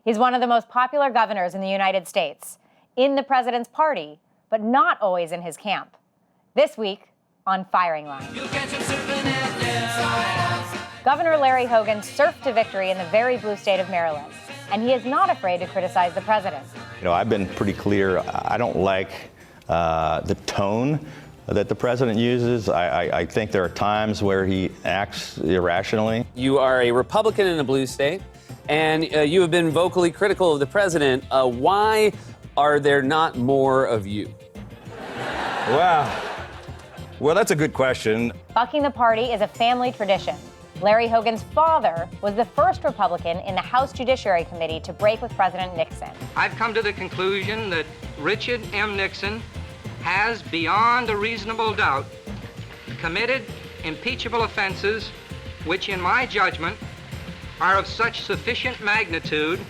He's one of the most popular governors in the United States, in the president's party, but not always in his camp. This week on Firing Line. Governor Larry Hogan surfed to victory in the very blue state of Maryland, and he is not afraid to criticize the president. You know, I've been pretty clear. I don't like the tone that the president uses. I think there are times where he acts irrationally. You are a Republican in a blue state, and you have been vocally critical of the president. Why are there not more of you? Wow. Well, that's a good question. Bucking the party is a family tradition. Larry Hogan's father was the first Republican in the House Judiciary Committee to break with President Nixon. I've come to the conclusion that Richard M. Nixon has, beyond a reasonable doubt, committed impeachable offenses which, in my judgment, are of such sufficient magnitude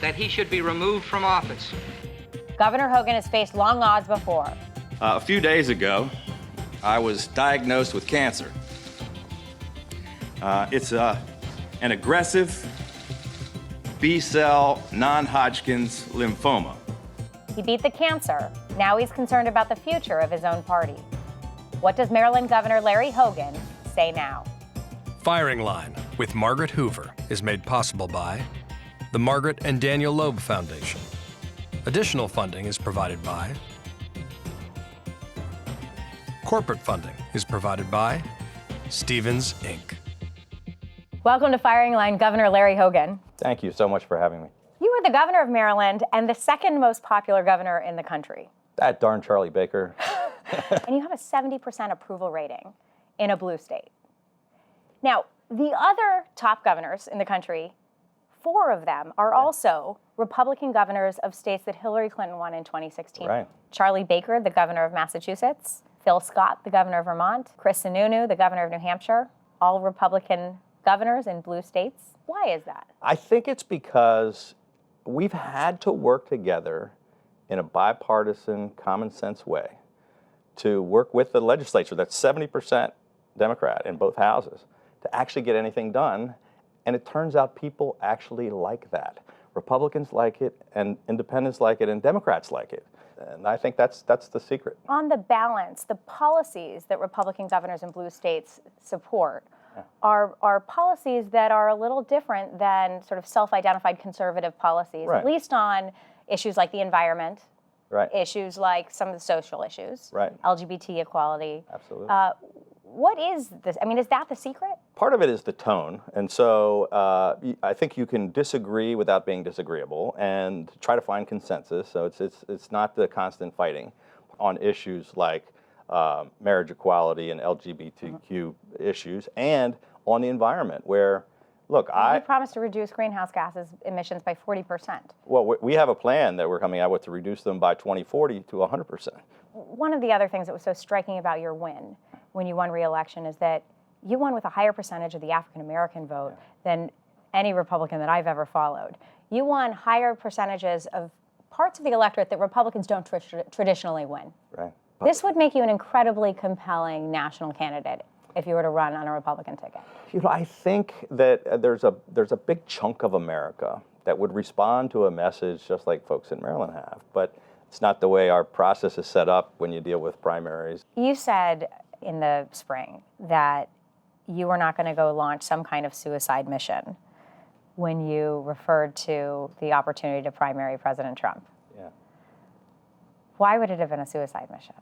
that he should be removed from office. Governor Hogan has faced long odds before. A few days ago, I was diagnosed with cancer. It's an aggressive B-cell non-Hodgkin's lymphoma. He beat the cancer. Now he's concerned about the future of his own party. What does Maryland Governor Larry Hogan say now? Firing Line with Margaret Hoover is made possible by the Margaret and Daniel Loeb Foundation. Additional funding is provided by corporate funding is provided by Stevens, Inc. Welcome to Firing Line, Governor Larry Hogan. Thank you so much for having me. You are the governor of Maryland and the second most popular governor in the country. That darn Charlie Baker. And you have a 70% approval rating in a blue state. Now, the other top governors in the country, 4 of them are also Republican governors of states that Hillary Clinton won in 2016. Right. Charlie Baker, the governor of Massachusetts, Phil Scott, the governor of Vermont, Chris Sununu, the governor of New Hampshire, all Republican governors in blue states. Why is that? I think it's because we've had to work together in a bipartisan, common sense way to work with the legislature that's 70% Democrat in both houses to actually get anything done. And it turns out people actually like that. Republicans like it, and independents like it, and Democrats like it. And I think that's the secret. On the balance, the policies that Republican governors in blue states support are policies that are a little different than sort of self-identified conservative policies, Right. at least on issues like the environment, Right. issues like some of the social issues, Right. LGBT equality. Absolutely. What is this? I mean, is that the secret? Part of it is the tone, and so I think you can disagree without being disagreeable and try to find consensus. So it's not the constant fighting on issues like marriage equality and LGBTQ issues, and on the environment where, look, You promised to reduce greenhouse gases emissions by 40%. Well, we have a plan that we're coming out with to reduce them by 2040 to 100%. One of the other things that was so striking about your win when you won re-election is that you won with a higher percentage of the African-American vote than any Republican that I've ever followed. You won higher percentages of parts of the electorate that Republicans don't traditionally win. Right. This would make you an incredibly compelling national candidate if you were to run on a Republican ticket. You know, I think that there's a big chunk of America that would respond to a message just like folks in Maryland have, but it's not the way our process is set up when you deal with primaries. You said in the spring that you were not going to go launch some kind of suicide mission when you referred to the opportunity to primary President Trump. Yeah. Why would it have been a suicide mission?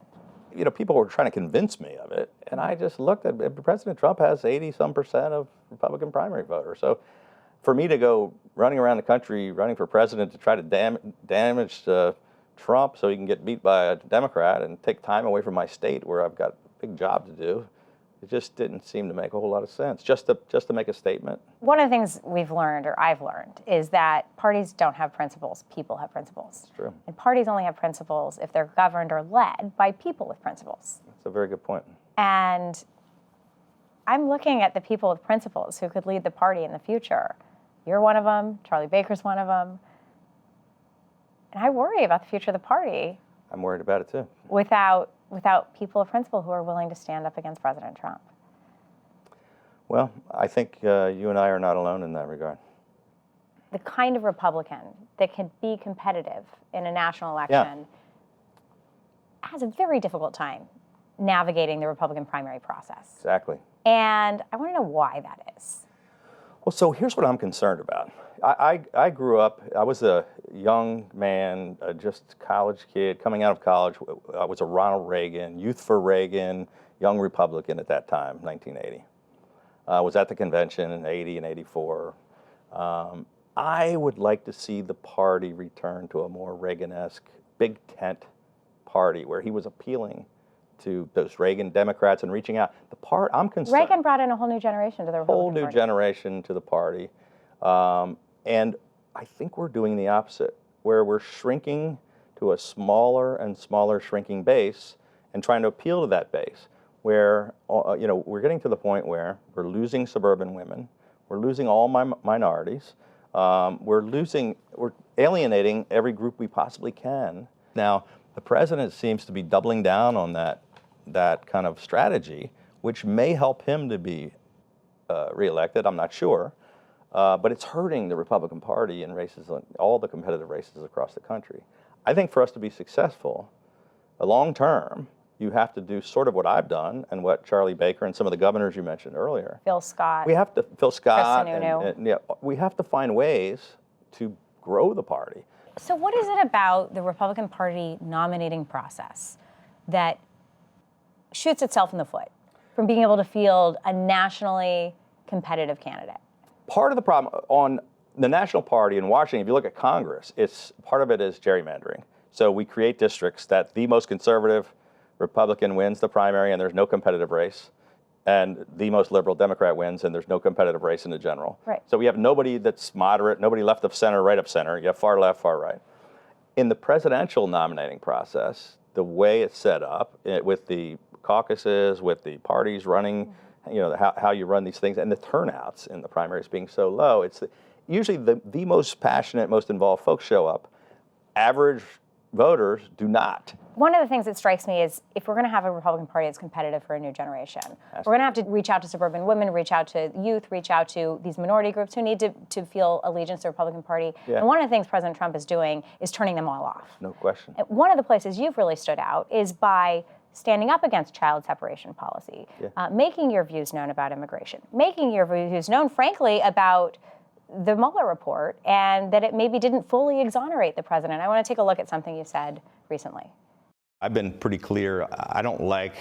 You know, people were trying to convince me of it, and I just looked at President Trump has 80-some% of Republican primary voters. So for me to go running around the country, running for president to try to damage Trump so he can get beat by a Democrat and take time away from my state where I've got a big job to do, it just didn't seem to make a whole lot of sense, just to make a statement. One of the things we've learned, or I've learned, is that parties don't have principles, people have principles. It's true. And parties only have principles if they're governed or led by people with principles. That's a very good point. And I'm looking at the people with principles who could lead the party in the future. You're one of them, Charlie Baker's one of them. And I worry about the future of the party. I'm worried about it too. Without people of principle who are willing to stand up against President Trump. Well, I think you and I are not alone in that regard. the kind of Republican that can be competitive in a national election has a very difficult time navigating the Republican primary process. Exactly. And I want to know why that is. Well, so here's what I'm concerned about. I grew up, I was a young man, just college kid, coming out of college. I was a Ronald Reagan, Youth for Reagan, young Republican at that time, 1980. I was at the convention in 80 and 84. I would like to see the party return to a more Reagan-esque, big tent party where he was appealing to those Reagan Democrats and reaching out. I'm concerned. Reagan brought in a whole new generation to the Republican Whole new Party. generation to the party. And I think we're doing the opposite, where we're shrinking to a smaller and smaller shrinking base and trying to appeal to that base, where we're getting to the point where we're losing suburban women, we're losing all minorities, we're alienating every group we possibly can. Now, the president seems to be doubling down on that kind of strategy, which may help him to be reelected, I'm not sure. But it's hurting the Republican Party in races, all the competitive races across the country. I think for us to be successful, long term, you have to do sort of what I've done and what Charlie Baker and some of the governors you mentioned earlier. Phil Scott. Phil Scott. Chris Sununu. And we have to find ways to grow the party. So what is it about the Republican Party nominating process that shoots itself in the foot from being able to field a nationally competitive candidate? Part of the problem on the national party in Washington, if you look at Congress, part of it is gerrymandering. So we create districts that the most conservative Republican wins the primary and there's no competitive race, and the most liberal Democrat wins and there's no competitive race in the general. Right. So we have nobody that's moderate, nobody left of center, right of center. You have far left, far right. In the presidential nominating process, the way it's set up with the caucuses, with the parties running, how you run these things, and the turnouts in the primaries being so low, it's usually the most passionate, most involved folks show up. Average voters do not. One of the things that strikes me is if we're going to have a Republican Party that's competitive for a new generation, we're going to have to reach out to suburban women, reach out to youth, reach out to these minority groups who need to feel allegiance to the Republican Party. Yeah. And one of the things President Trump is doing is turning them all off. No question. And one of the places you've really stood out is by standing up against child separation policy, making your views known about immigration, making your views known, frankly, about the Mueller report and that it maybe didn't fully exonerate the president. I want to take a look at something you said recently. I've been pretty clear. I don't like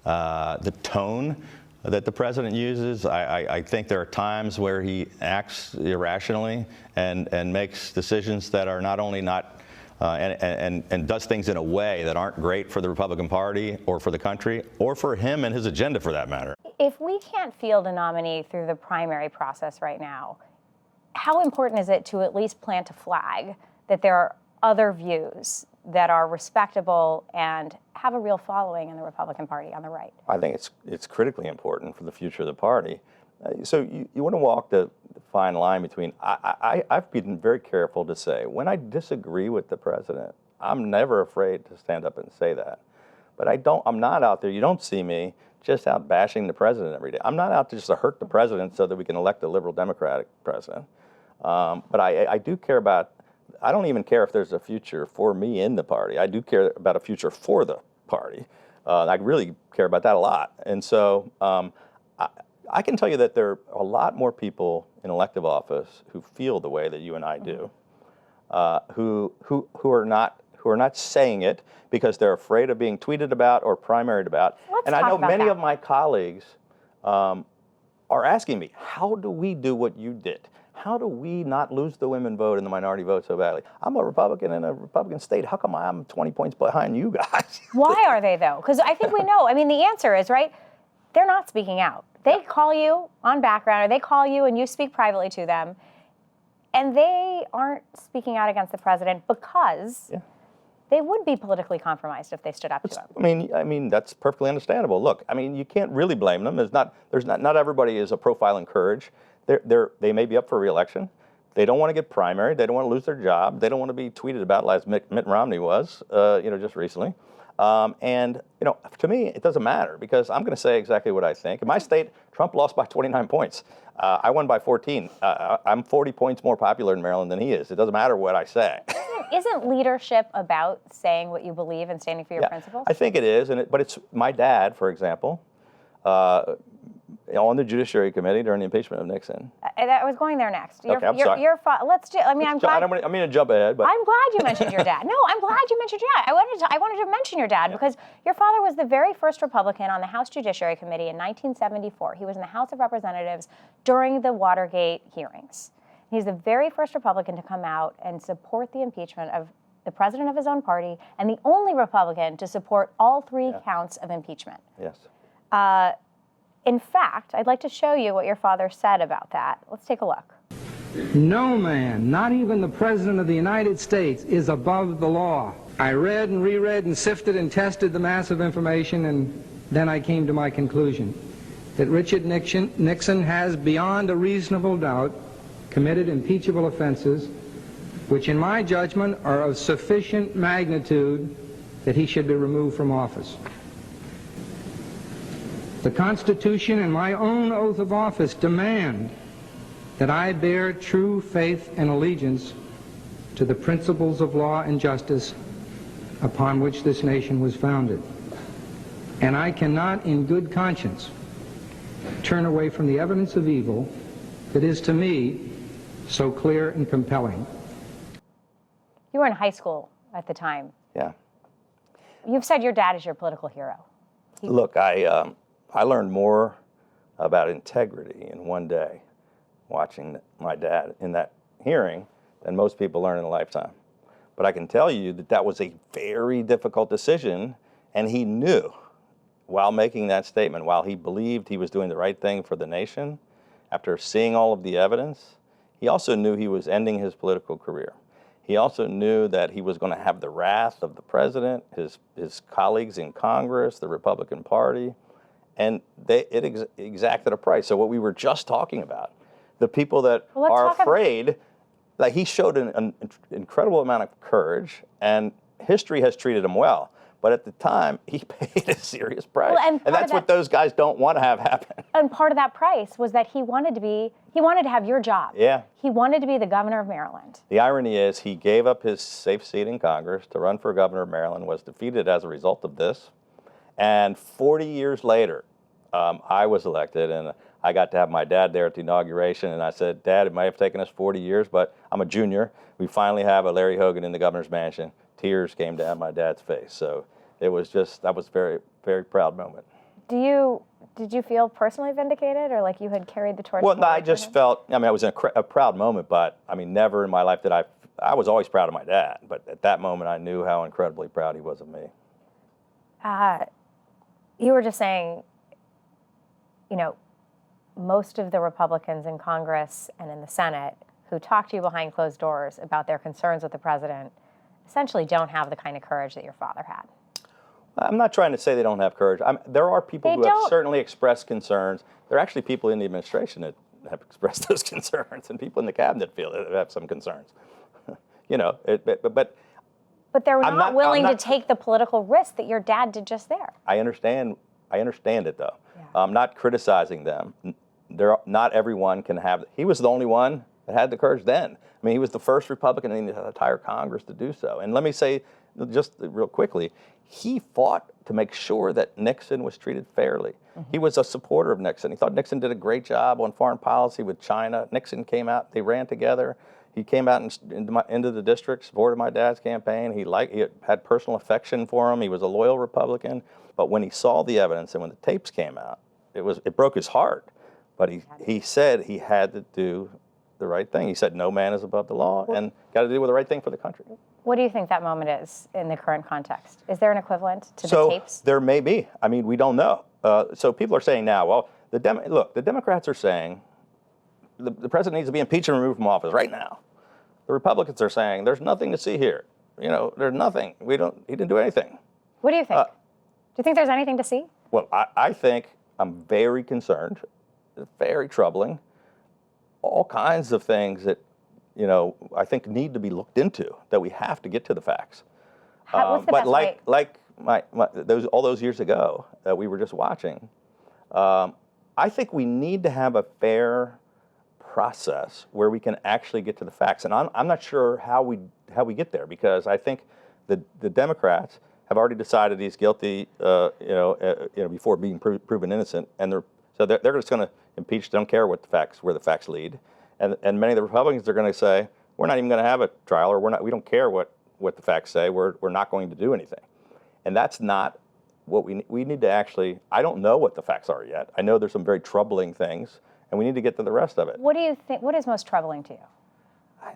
the tone that the president uses. I think there are times where he acts irrationally and makes decisions that are not only not and does things in a way that aren't great for the Republican Party or for the country or for him and his agenda, for that matter. If we can't field a nominee through the primary process right now, how important is it to at least plant a flag that there are other views that are respectable and have a real following in the Republican Party on the right? I think it's critically important for the future of the party. So you want to walk the fine line between, I've been very careful to say, when I disagree with the president, I'm never afraid to stand up and say that. But I'm not out there, you don't see me just out bashing the president every day. I'm not out to just to hurt the president so that we can elect a liberal Democratic president. But I do care about, I don't even care if there's a future for me in the party. I do care about a future for the party. I really care about that a lot. And so I can tell you that there are a lot more people in elective office who feel the way that you and I do, who are not saying it because they're afraid of being tweeted about or primaried about. Let's I talk know about many that. of my colleagues are asking me, how do we do what you did? How do we not lose the women vote and the minority vote so badly? I'm a Republican in a Republican state. How come I'm 20 points behind you guys? Why are they, though? Because I think we know. I mean, the answer is, right, they're not speaking out. They call you on background, or they call you and you speak privately to them, and they aren't speaking out against the president because they would be politically compromised if they stood up to him. I mean that's perfectly understandable. Look, I mean, you can't really blame them. Not everybody is a profile in courage. They may be up for re-election. They don't want to get primaried. They don't want to lose their job. They don't want to be tweeted about, as Mitt Romney was, just recently. And to me, it doesn't matter because I'm going to say exactly what I think. In my state, Trump lost by 29 points. I won by 14. I'm 40 points more popular in Maryland than he is. It doesn't matter what I say. Isn't leadership about saying what you believe and standing for your principles? I think it is, but it's my dad, for example, on the Judiciary Committee during the impeachment of Nixon. I was going there next. I'm sorry. Let's do. I mean, I'm glad. I don't mean to jump ahead, but I'm glad you mentioned your dad. No, I'm glad you mentioned your dad. I wanted to mention your dad because your father was the very first Republican on the House Judiciary Committee in 1974. He was in the House of Representatives during the Watergate hearings. He's the very first Republican to come out and support the impeachment of the president of his own party and the only Republican to support all three counts of impeachment. Yes. In fact, I'd like to show you what your father said about that. Let's take a look. No man, not even the President of the United States, is above the law. I read and reread and sifted and tested the mass of information, and then I came to my conclusion that Richard Nixon has, beyond a reasonable doubt, committed impeachable offenses which, in my judgment, are of sufficient magnitude that he should be removed from office. The Constitution and my own oath of office demand that I bear true faith and allegiance to the principles of law and justice upon which this nation was founded. And I cannot, in good conscience, turn away from the evidence of evil that is, to me, so clear and compelling. You were in high school at the time. Yeah. You've said your dad is your political hero. Look, I learned more about integrity in one day watching my dad in that hearing than most people learn in a lifetime. But I can tell you that that was a very difficult decision, and he knew while making that statement, while he believed he was doing the right thing for the nation, after seeing all of the evidence, he also knew he was ending his political career. He also knew that he was going to have the wrath of the president, his colleagues in Congress, the Republican Party, and it exacted a price. So what we were just talking about, the people that are afraid, like he showed an incredible amount of courage, and history has treated him well. But at the time, he paid a serious price. Well, and that's what those guys don't want to have happen. And part of that price was that he wanted to have your job. Yeah. He wanted to be the governor of Maryland. The irony is he gave up his safe seat in Congress to run for governor of Maryland, was defeated as a result of this. And 40 years later, I was elected, and I got to have my dad there at the inauguration, and I said, Dad, it might have taken us 40 years, but I'm a junior. We finally have a Larry Hogan in the governor's mansion. Tears came down my dad's face. So it was that was a very, very proud moment. Did you feel personally vindicated, or like you had carried the torch? Well, no, I just felt, it was a proud moment, but never in my life did I was always proud of my dad, but at that moment I knew how incredibly proud he was of me. You were just saying, most of the Republicans in Congress and in the Senate who talk to you behind closed doors about their concerns with the president essentially don't have the kind of courage that your father had. I'm not trying to say they don't have courage. There are people who have certainly expressed concerns. There are actually people in the administration that have expressed those concerns, and people in the cabinet feel that have some concerns. But they're not willing to take the political risk that your dad did just there. I understand it, though. Yeah. I'm not criticizing them. Not everyone can have. He was the only one that had the courage then. He was the first Republican in the entire Congress to do so. And let me say, just real quickly, he fought to make sure that Nixon was treated fairly. Mm-hmm. He was a supporter of Nixon. He thought Nixon did a great job on foreign policy with China. Nixon came out, they ran together. He came out into the district, supported my dad's campaign. He had personal affection for him. He was a loyal Republican. But when he saw the evidence and when the tapes came out, it broke his heart. But he said he had to do the right thing. He said no man is above the law and got to do the right thing for the country. What do you think that moment is in the current context? Is there an equivalent to the tapes? There may be. We don't know. So people are saying now, well, the Democrats are saying the president needs to be impeached and removed from office right now. The Republicans are saying there's nothing to see here. There's nothing. He didn't do anything. What do you think? Do you think there's anything to see? Well, I think I'm very concerned. It's very troubling. All kinds of things that, I think need to be looked into, that we have to get to the facts. What's the best way? Like all those years ago that we were just watching. I think we need to have a fair process where we can actually get to the facts, and I'm not sure how we get there, because I think the Democrats have already decided he's guilty, before being proven innocent, and they're just going to impeach. Don't care where the facts lead, and many of the Republicans are going to say, we're not even going to have a trial, or we don't care what the facts say. We're not going to do anything, and that's not what we need to actually. I don't know what the facts are yet. I know there's some very troubling things, and we need to get to the rest of it. What do you think? What is most troubling to you?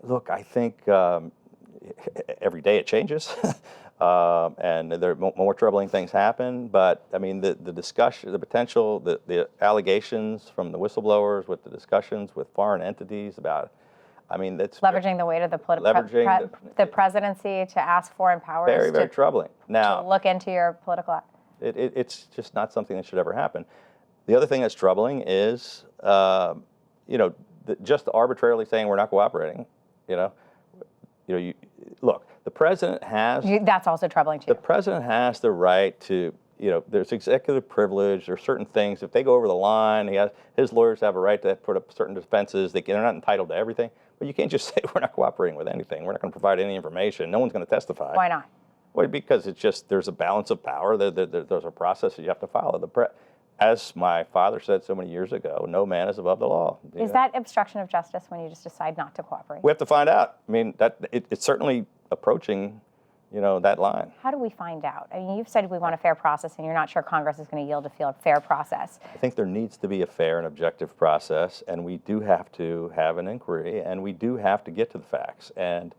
Look, I think every day it changes, and there are more troubling things happen. But I mean, the discussion, the potential, the allegations from the whistleblowers, with the discussions with foreign entities about. I mean, that's Leveraging the weight of the presidency to ask foreign powers very, very troubling. Now, to look into your political. It's just not something that should ever happen. The other thing that's troubling is, just arbitrarily saying we're not cooperating. Look, the president has. That's also troubling too. The president has the right to. There's executive privilege. There's certain things. If they go over the line, his lawyers have a right to put up certain defenses. They're not entitled to everything. But you can't just say we're not cooperating with anything. We're not going to provide any information. No one's going to testify. Why not? Well, because it's just there's a balance of power. There's a process that you have to follow. As my father said so many years ago, no man is above the law. Is that obstruction of justice when you just decide not to cooperate? We have to find out. I mean, it's certainly approaching, that line. How do we find out? I mean, you've said we want a fair process, and you're not sure Congress is going to yield a fair process. I think there needs to be a fair and objective process, and we do have to have an inquiry, and we do have to get to the facts. And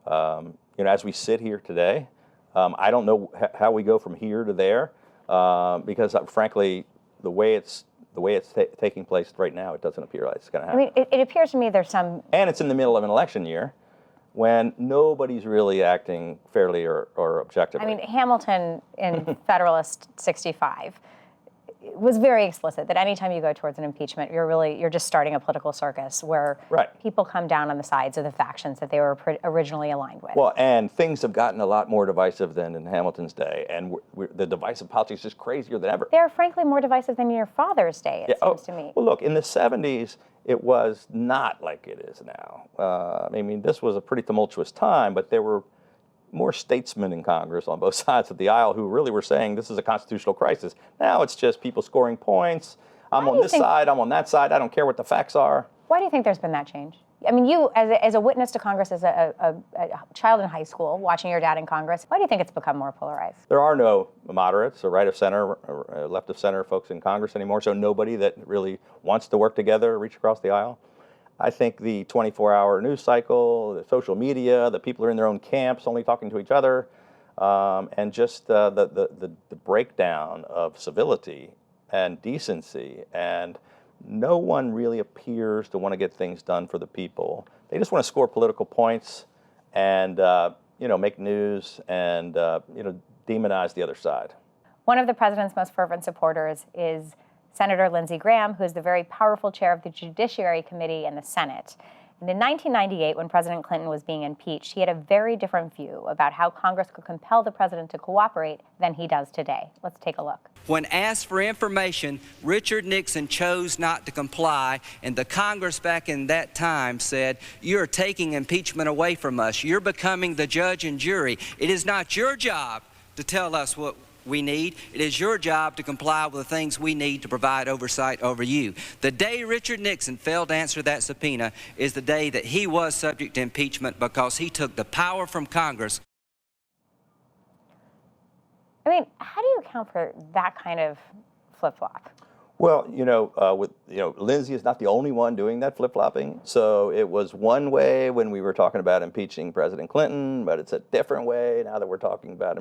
as we sit here today, I don't know how we go from here to there, because frankly, the way it's taking place right now, it doesn't appear like it's going to happen. I mean, it appears to me there's some. And it's in the middle of an election year, when nobody's really acting fairly or objectively. I mean, Hamilton in Federalist 65 was very explicit that anytime you go towards an impeachment, you're just starting a political circus where people come down on the sides of the factions that they were originally aligned with. Well, and things have gotten a lot more divisive than in Hamilton's day, and the divisive politics is crazier than ever. They're frankly more divisive than in your father's day, it seems to me. Well, look, in the 70s, it was not like it is now. I mean, this was a pretty tumultuous time, but there were more statesmen in Congress on both sides of the aisle who really were saying this is a constitutional crisis. Now it's just people scoring points. I'm on this side, I'm on that side. I don't care what the facts are. Why do you think there's been that change? I mean, you, as a witness to Congress, as a child in high school, watching your dad in Congress, why do you think it's become more polarized? There are no moderates or right of center or left of center folks in Congress anymore, so nobody that really wants to work together, reach across the aisle. I think the 24-hour news cycle, the social media, the people are in their own camps, only talking to each other, and just the breakdown of civility and decency, and no one really appears to want to get things done for the people. They just want to score political points and make news and demonize the other side. One of the president's most fervent supporters is Senator Lindsey Graham, who is the very powerful chair of the Judiciary Committee in the Senate. And in 1998, when President Clinton was being impeached, he had a very different view about how Congress could compel the president to cooperate than he does today. Let's take a look. When asked for information, Richard Nixon chose not to comply, and the Congress back in that time said, "You're taking impeachment away from us. You're becoming the judge and jury. It is not your job to tell us what we need. It is your job to comply with the things we need to provide oversight over you." The day Richard Nixon failed to answer that subpoena is the day that he was subject to impeachment, because he took the power from Congress. I mean, how do you account for that kind of flip-flop? Well, Lindsey is not the only one doing that flip-flopping. So it was one way when we were talking about impeaching President Clinton, but it's a different way now that we're talking about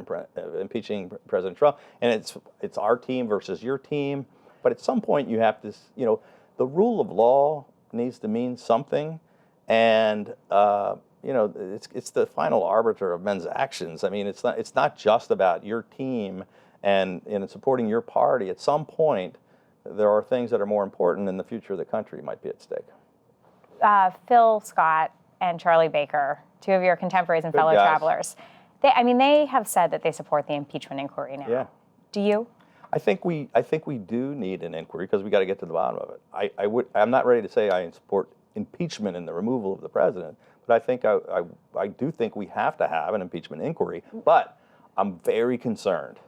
impeaching President Trump. And it's our team versus your team. But at some point you have to, the rule of law needs to mean something. And, it's the final arbiter of men's actions. I mean, it's not just about your team and supporting your party. At some point, there are things that are more important, and the future of the country might be at stake. Phil Scott and Charlie Baker, two of your contemporaries and fellow travelers, They have said that they support the impeachment inquiry now. Yeah. Do you? I think we do need an inquiry because we got to get to the bottom of it. I'm not ready to say I support impeachment and the removal of the president, but I do think we have to have an impeachment inquiry. But I'm very concerned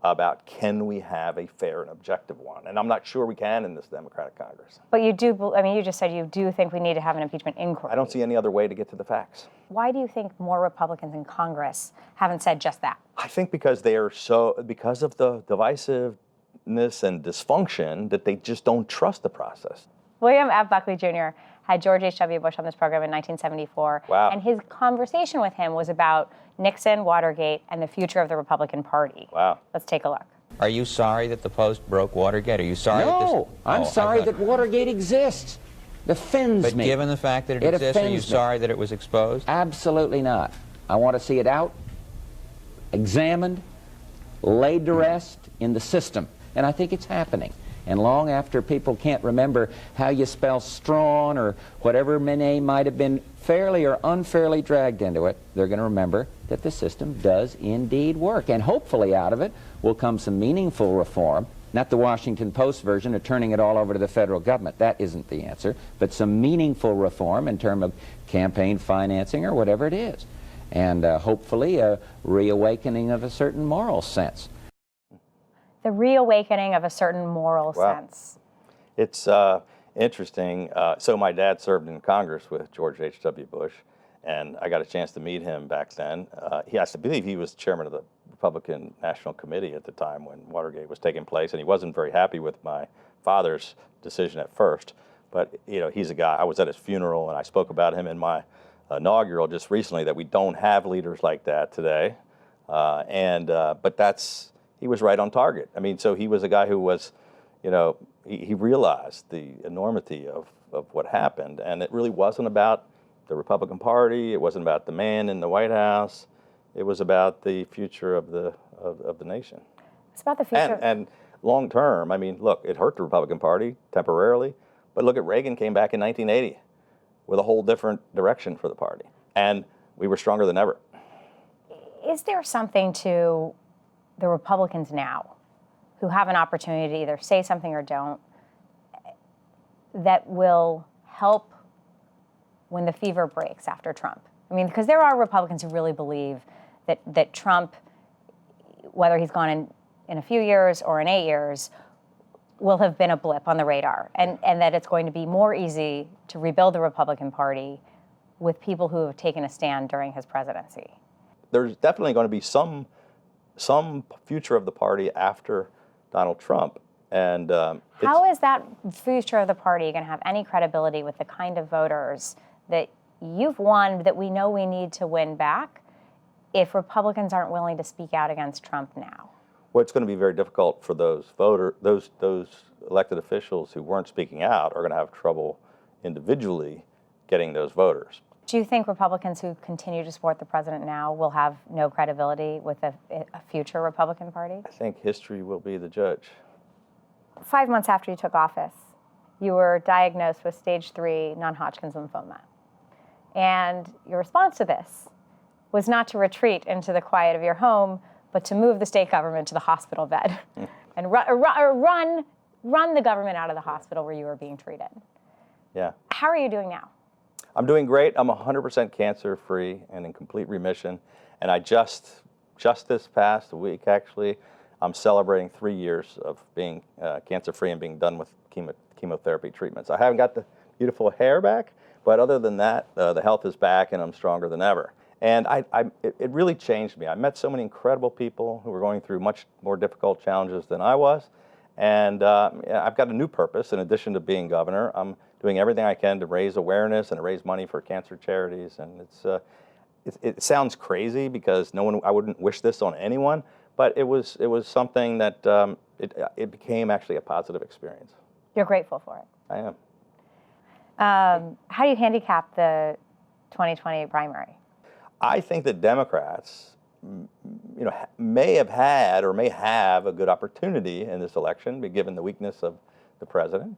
about can we have a fair and objective one, and I'm not sure we can in this Democratic Congress. But you do. You just said you do think we need to have an impeachment inquiry. I don't see any other way to get to the facts. Why do you think more Republicans in Congress haven't said just that? I think because because of the divisiveness and dysfunction that they just don't trust the process. William F. Buckley Jr. had George H.W. Bush on this program in 1974. Wow. And his conversation with him was about Nixon, Watergate, and the future of the Republican Party. Wow. Let's take a look. Are you sorry that the Post broke Watergate? Are you sorry that this... No, I'm sorry that Watergate exists. It offends But me. given the fact that it exists, are you offends me. sorry that it was exposed? Absolutely not. I want to see it out, examined, laid to rest in the system. And I think it's happening. And long after people can't remember how you spell Strawn or whatever name might have been fairly or unfairly dragged into it, they're going to remember that the system does indeed work. And hopefully out of it will come some meaningful reform, not the Washington Post version of turning it all over to the federal government. That isn't the answer. But some meaningful reform in terms of campaign financing or whatever it is. And hopefully a reawakening of a certain moral sense. The reawakening of a certain moral sense. It's interesting. So my dad served in Congress with George H.W. Bush, and I got a chance to meet him back then. I believe he was chairman of the Republican National Committee at the time when Watergate was taking place, and he wasn't very happy with my father's decision at first. But he's a guy. I was at his funeral, and I spoke about him in my inaugural just recently that we don't have leaders like that today. But he was right on target. So he was a guy who was, he realized the enormity of what happened, and it really wasn't about the Republican Party. It wasn't about the man in the White House. It was about the future of the nation. It's about the future. And long term, look, it hurt the Republican Party temporarily, but look at Reagan came back in 1980 with a whole different direction for the party, and we were stronger than ever. Is there something to the Republicans now who have an opportunity to either say something or don't that will help when the fever breaks after Trump? Because there are Republicans who really believe that Trump, whether he's gone in a few years or in 8 years, will have been a blip on the radar, and that it's going to be more easy to rebuild the Republican Party with people who have taken a stand during his presidency. There's definitely going to be some future of the party after Donald Trump. And how is that future of the party going to have any credibility with the kind of voters that you've won, that we know we need to win back, if Republicans aren't willing to speak out against Trump now? Well, it's going to be very difficult for those elected officials who weren't speaking out are going to have trouble individually getting those voters. Do you think Republicans who continue to support the president now will have no credibility with a future Republican Party? I think history will be the judge. 5 months after you took office, you were diagnosed with stage 3 non-Hodgkin's lymphoma. And your response to this was not to retreat into the quiet of your home, but to move the state government to the hospital bed and run the government out of the hospital where you were being treated. Yeah. How are you doing now? I'm doing great. I'm 100% cancer-free and in complete remission. And I just this past week, actually, I'm celebrating 3 years of being cancer-free and being done with chemotherapy treatments. I haven't got the beautiful hair back, but other than that, the health is back and I'm stronger than ever. And it really changed me. I met so many incredible people who were going through much more difficult challenges than I was. And I've got a new purpose. In addition to being governor, I'm doing everything I can to raise awareness and to raise money for cancer charities. And it sounds crazy because I wouldn't wish this on anyone, but it was something that it became actually a positive experience. You're grateful for it. I am. How do you handicap the 2020 primary? I think that Democrats, may have had or may have a good opportunity in this election, given the weakness of the president.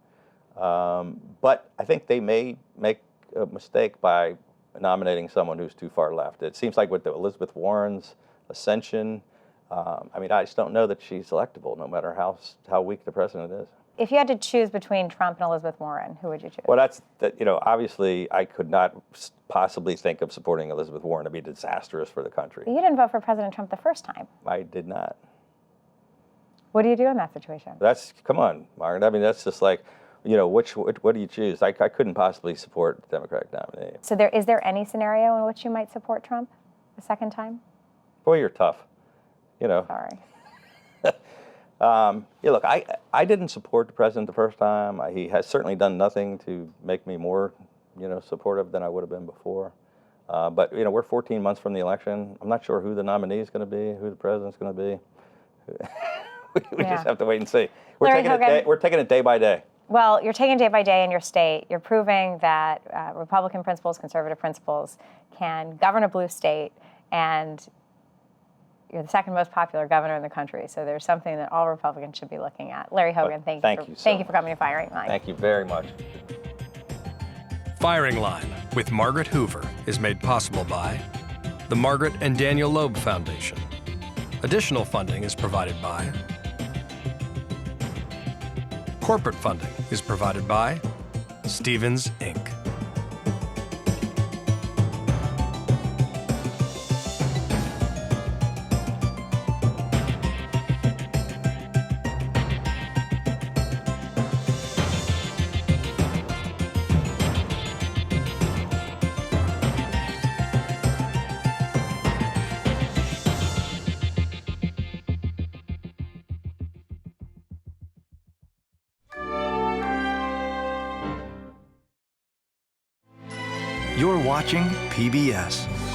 But I think they may make a mistake by nominating someone who's too far left. It seems like with the Elizabeth Warren's ascension, I mean, I just don't know that she's electable, no matter how weak the president is. If you had to choose between Trump and Elizabeth Warren, who would you choose? Well, obviously I could not possibly think of supporting Elizabeth Warren. It'd be disastrous for the country. You didn't vote for President Trump the first time. I did not. What do you do in that situation? Come on, Margaret. I mean, that's just like, what do you choose? I couldn't possibly support the Democratic nominee. So is there any scenario in which you might support Trump a second time? Boy, you're tough. Sorry. Look, I didn't support the president the first time. He has certainly done nothing to make me more, supportive than I would have been before. But, we're 14 months from the election. I'm not sure who the nominee is going to be, who the president's going to be. we just have to wait and see. We're taking it day by day. Well, you're taking day by day in your state. You're proving that Republican principles, conservative principles can govern a blue state, and you're the second most popular governor in the country. So there's something that all Republicans should be looking at. Larry Hogan, thank you for coming to Firing Line. Thank you very much. Firing Line with Margaret Hoover is made possible by the Margaret and Daniel Loeb Foundation. Additional funding is provided by corporate funding is provided by Stevens, Inc. You're watching PBS.